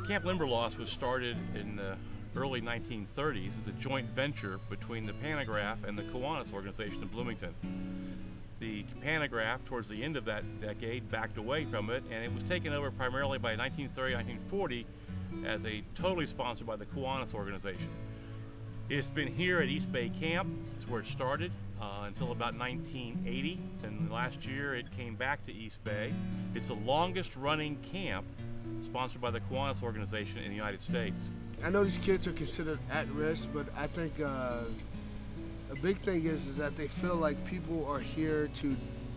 Camp Limberlost was started in the early 1930s as a joint venture between the Panagraph and the Kiwanis organization in Bloomington. The Panagraph, towards the end of that decade, backed away from it, and it was taken over primarily by 1930-1940 as a totally sponsored by the Kiwanis organization. It's been here at East Bay Camp. It's where it started until about 1980, and last year it came back to East Bay. It's the longest running camp sponsored by the Kiwanis organization in the United States. I know these kids are considered at risk, but I think a big thing is that they feel like people are here to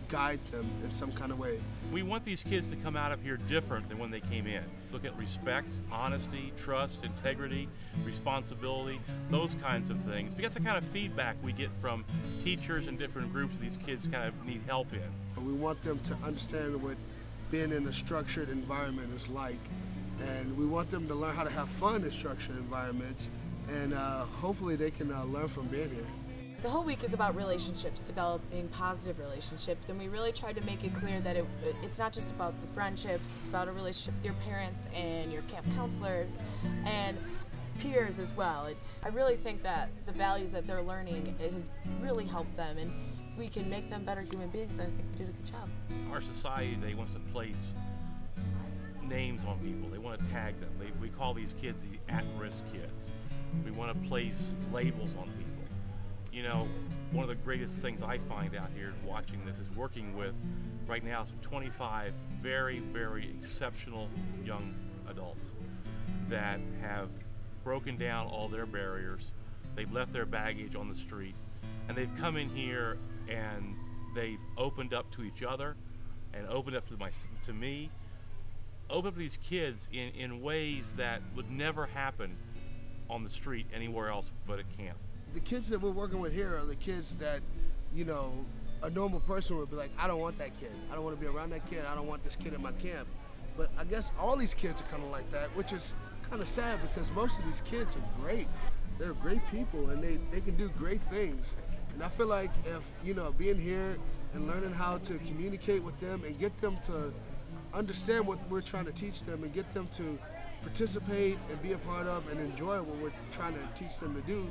guide them in some kind of way. We want these kids to come out of here different than when they came in. Look at respect, honesty, trust, integrity, responsibility, those kinds of things. Because that's the kind of feedback we get from teachers and different groups these kids kind of need help in. We want them to understand what being in a structured environment is like. And we want them to learn how to have fun in structured environments, and hopefully they can learn from being here. The whole week is about relationships, developing positive relationships, and we really tried to make it clear that it's not just about the friendships, it's about a relationship with your parents and your camp counselors and peers as well. I really think that the values that they're learning has really helped them, and if we can make them better human beings, then I think we did a good job. Our society today wants to place names on people. They want to tag them. We call these kids the at-risk kids. We want to place labels on people. You know, one of the greatest things I find out here watching this is working with, right now, some 25 very, very exceptional young adults that have broken down all their barriers. They've left their baggage on the street, and they've come in here and they've opened up to each other and opened up to me, opened up to these kids in ways that would never happen on the street anywhere else but at camp. The kids that we're working with here are the kids that, you know, a normal person would be like, I don't want that kid. I don't want to be around that kid. I don't want this kid in my camp. But I guess all these kids are kind of like that, which is kind of sad because most of these kids are great. They're great people and they can do great things. And I feel like if, you know, being here and learning how to communicate with them and get them to understand what we're trying to teach them and get them to participate and be a part of and enjoy what we're trying to teach them to do,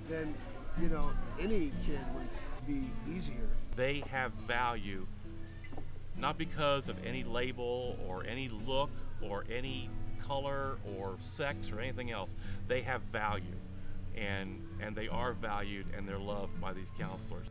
then, you know, any kid would be easier. They have value, not because of any label or any look or any color or sex or anything else. They have value, and they are valued and they're loved by these counselors.